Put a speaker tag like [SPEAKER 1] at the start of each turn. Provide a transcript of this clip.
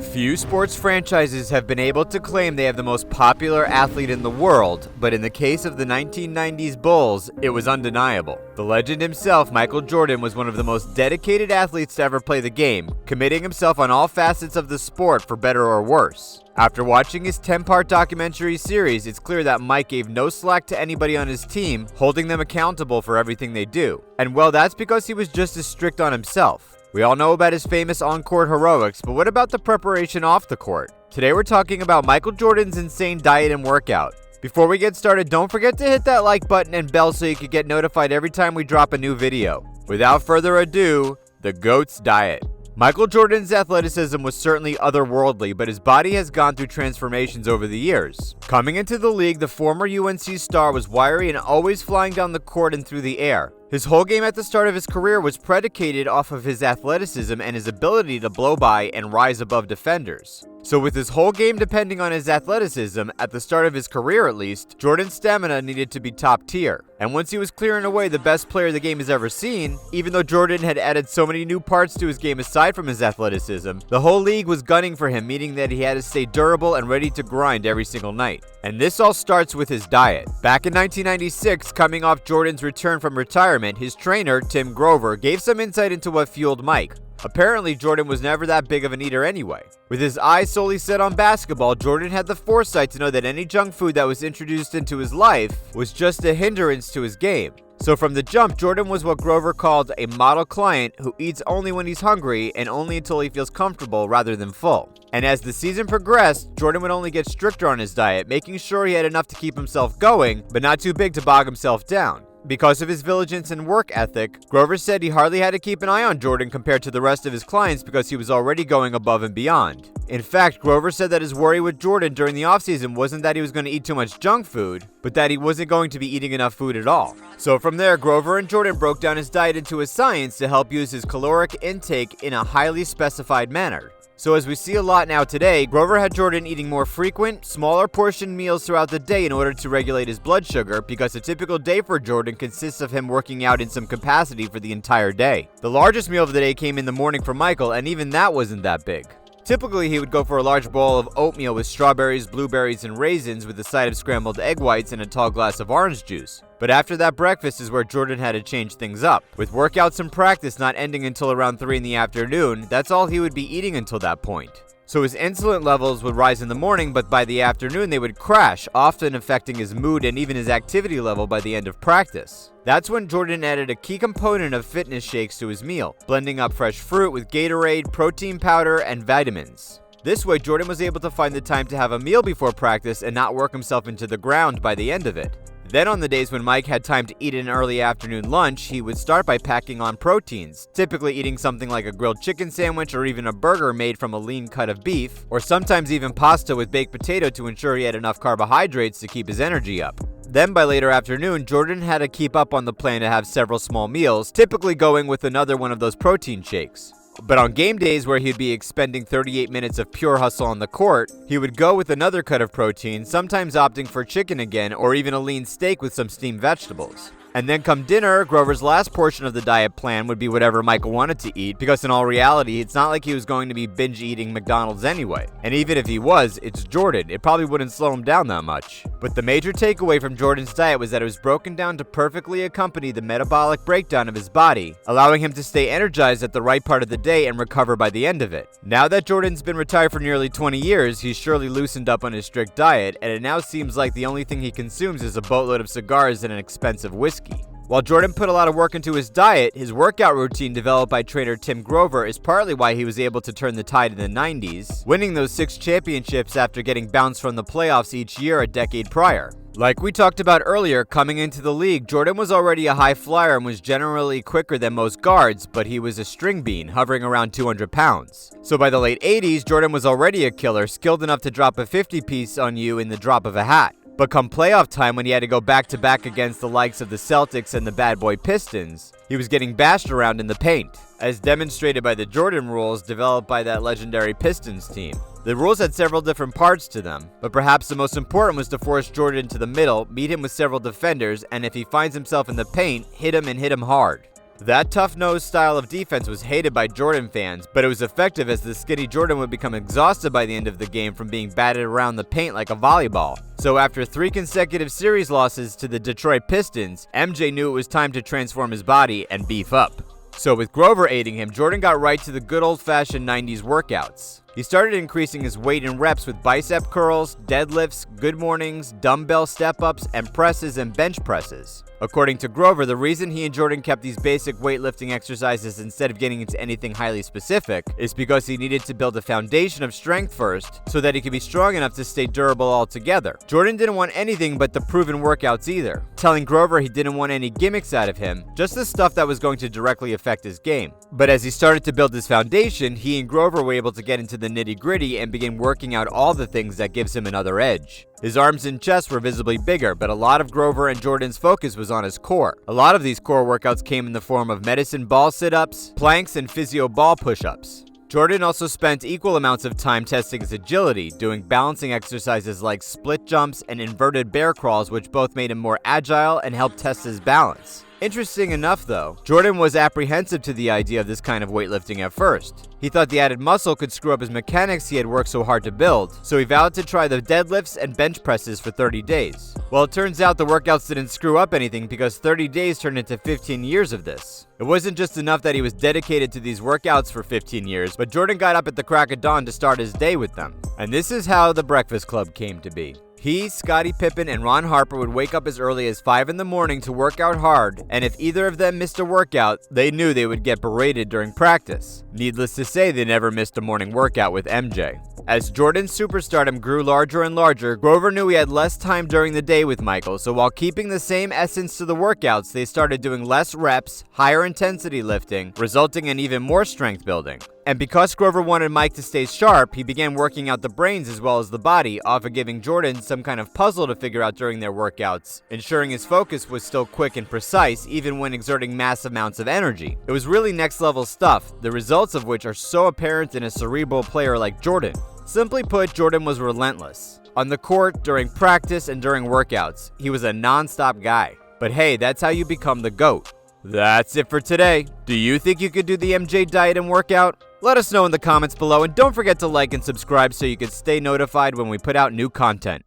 [SPEAKER 1] Few sports franchises have been able to claim they have the most popular athlete in the world, but in the case of the 1990s Bulls, it was undeniable. The legend himself, Michael Jordan, was one of the most dedicated athletes to ever play the game, committing himself on all facets of the sport for better or worse. After watching his 10-part documentary series, it's clear that Mike gave no slack to anybody on his team, holding them accountable for everything they do. And well, that's because he was just as strict on himself. We all know about his famous on-court heroics, but what about the preparation off the court? Today we're talking about Michael Jordan's insane diet and workout. Before we get started, don't forget to hit that like button and bell so you can get notified every time we drop a new video. Without further ado, the GOAT's diet. Michael Jordan's athleticism was certainly otherworldly, but his body has gone through transformations over the years. Coming into the league, the former UNC star was wiry and always flying down the court and through the air. His whole game at the start of his career was predicated off of his athleticism and his ability to blow by and rise above defenders. So with his whole game depending on his athleticism, at the start of his career at least, Jordan's stamina needed to be top tier. And once he was clearing away the best player the game has ever seen, even though Jordan had added so many new parts to his game aside from his athleticism, the whole league was gunning for him, meaning that he had to stay durable and ready to grind every single night. And this all starts with his diet. Back in 1996, coming off Jordan's return from retirement, his trainer, Tim Grover, gave some insight into what fueled Mike. Apparently, Jordan was never that big of an eater anyway. With his eyes solely set on basketball, Jordan had the foresight to know that any junk food that was introduced into his life was just a hindrance to his game. So from the jump, Jordan was what Grover called a model client who eats only when he's hungry and only until he feels comfortable rather than full. And as the season progressed, Jordan would only get stricter on his diet, making sure he had enough to keep himself going, but not too big to bog himself down. Because of his diligence and work ethic, Grover said he hardly had to keep an eye on Jordan compared to the rest of his clients because he was already going above and beyond. In fact, Grover said that his worry with Jordan during the offseason wasn't that he was going to eat too much junk food, but that he wasn't going to be eating enough food at all. So from there, Grover and Jordan broke down his diet into a science to help use his caloric intake in a highly specified manner. So as we see a lot now today, Grover had Jordan eating more frequent, smaller portion meals throughout the day in order to regulate his blood sugar, because a typical day for Jordan consists of him working out in some capacity for the entire day. The largest meal of the day came in the morning for Michael, and even that wasn't that big. Typically, he would go for a large bowl of oatmeal with strawberries, blueberries, and raisins with a side of scrambled egg whites and a tall glass of orange juice. But after that breakfast is where Jordan had to change things up. With workouts and practice not ending until around 3 in the afternoon, that's all he would be eating until that point. So his insulin levels would rise in the morning, but by the afternoon they would crash, often affecting his mood and even his activity level by the end of practice. That's when Jordan added a key component of fitness shakes to his meal, blending up fresh fruit with Gatorade, protein powder, and vitamins. This way, Jordan was able to find the time to have a meal before practice and not work himself into the ground by the end of it. Then on the days when Mike had time to eat an early afternoon lunch, he would start by packing on proteins, typically eating something like a grilled chicken sandwich or even a burger made from a lean cut of beef, or sometimes even pasta with baked potato to ensure he had enough carbohydrates to keep his energy up. Then by later afternoon, Jordan had to keep up on the plan to have several small meals, typically going with another one of those protein shakes. But on game days where he'd be expending 38 minutes of pure hustle on the court, he would go with another cut of protein, sometimes opting for chicken again or even a lean steak with some steamed vegetables. And then come dinner, Grover's last portion of the diet plan would be whatever Michael wanted to eat, because in all reality, it's not like he was going to be binge eating McDonald's anyway. And even if he was, it's Jordan. It probably wouldn't slow him down that much. But the major takeaway from Jordan's diet was that it was broken down to perfectly accompany the metabolic breakdown of his body, allowing him to stay energized at the right part of the day and recover by the end of it. Now that Jordan's been retired for nearly 20 years, he's surely loosened up on his strict diet, and it now seems like the only thing he consumes is a boatload of cigars and an expensive whiskey. While Jordan put a lot of work into his diet, his workout routine developed by trainer Tim Grover is partly why he was able to turn the tide in the 90s, winning those 6 championships after getting bounced from the playoffs each year a decade prior. Like we talked about earlier, coming into the league, Jordan was already a high flyer and was generally quicker than most guards, but he was a string bean, hovering around 200 pounds. So by the late 80s, Jordan was already a killer, skilled enough to drop a 50-piece on you in the drop of a hat. But come playoff time, when he had to go back-to-back against the likes of the Celtics and the bad boy Pistons, he was getting bashed around in the paint, as demonstrated by the Jordan rules developed by that legendary Pistons team. The rules had several different parts to them, but perhaps the most important was to force Jordan into the middle, meet him with several defenders, and if he finds himself in the paint, hit him and hit him hard. That tough-nosed style of defense was hated by Jordan fans, but it was effective as the skinny Jordan would become exhausted by the end of the game from being batted around the paint like a volleyball. So after 3 consecutive series losses to the Detroit Pistons, MJ knew it was time to transform his body and beef up. So with Grover aiding him, Jordan got right to the good old-fashioned 90s workouts. He started increasing his weight and reps with bicep curls, deadlifts, good mornings, dumbbell step-ups, and presses and bench presses. According to Grover, the reason he and Jordan kept these basic weightlifting exercises instead of getting into anything highly specific is because he needed to build a foundation of strength first so that he could be strong enough to stay durable altogether. Jordan didn't want anything but the proven workouts either, telling Grover he didn't want any gimmicks out of him, just the stuff that was going to directly affect his game. But as he started to build his foundation, he and Grover were able to get into the nitty-gritty and begin working out all the things that gives him another edge. His arms and chest were visibly bigger, but a lot of Grover and Jordan's focus was on his core. A lot of these core workouts came in the form of medicine ball sit-ups, planks, and physio ball push-ups. Jordan also spent equal amounts of time testing his agility, doing balancing exercises like split jumps and inverted bear crawls, which both made him more agile and helped test his balance. Interesting enough though, Jordan was apprehensive to the idea of this kind of weightlifting at first. He thought the added muscle could screw up his mechanics he had worked so hard to build, so he vowed to try the deadlifts and bench presses for 30 days. Well, it turns out the workouts didn't screw up anything because 30 days turned into 15 years of this. It wasn't just enough that he was dedicated to these workouts for 15 years, but Jordan got up at the crack of dawn to start his day with them. And this is how the Breakfast Club came to be. He, Scottie Pippen, and Ron Harper would wake up as early as 5 in the morning to work out hard, and if either of them missed a workout, they knew they would get berated during practice. Needless to say, they never missed a morning workout with MJ. As Jordan's superstardom grew larger and larger, Grover knew he had less time during the day with Michael, so while keeping the same essence to the workouts, they started doing less reps, higher intensity lifting, resulting in even more strength building. And because Grover wanted Mike to stay sharp, he began working out the brains as well as the body, often giving Jordan some kind of puzzle to figure out during their workouts, ensuring his focus was still quick and precise even when exerting mass amounts of energy. It was really next level stuff, the results of which are so apparent in a cerebral player like Jordan. Simply put, Jordan was relentless. On the court, during practice, and during workouts, he was a non-stop guy. But hey, that's how you become the GOAT. That's it for today. Do you think you could do the MJ diet and workout? Let us know in the comments below, and don't forget to like and subscribe so you can stay notified when we put out new content.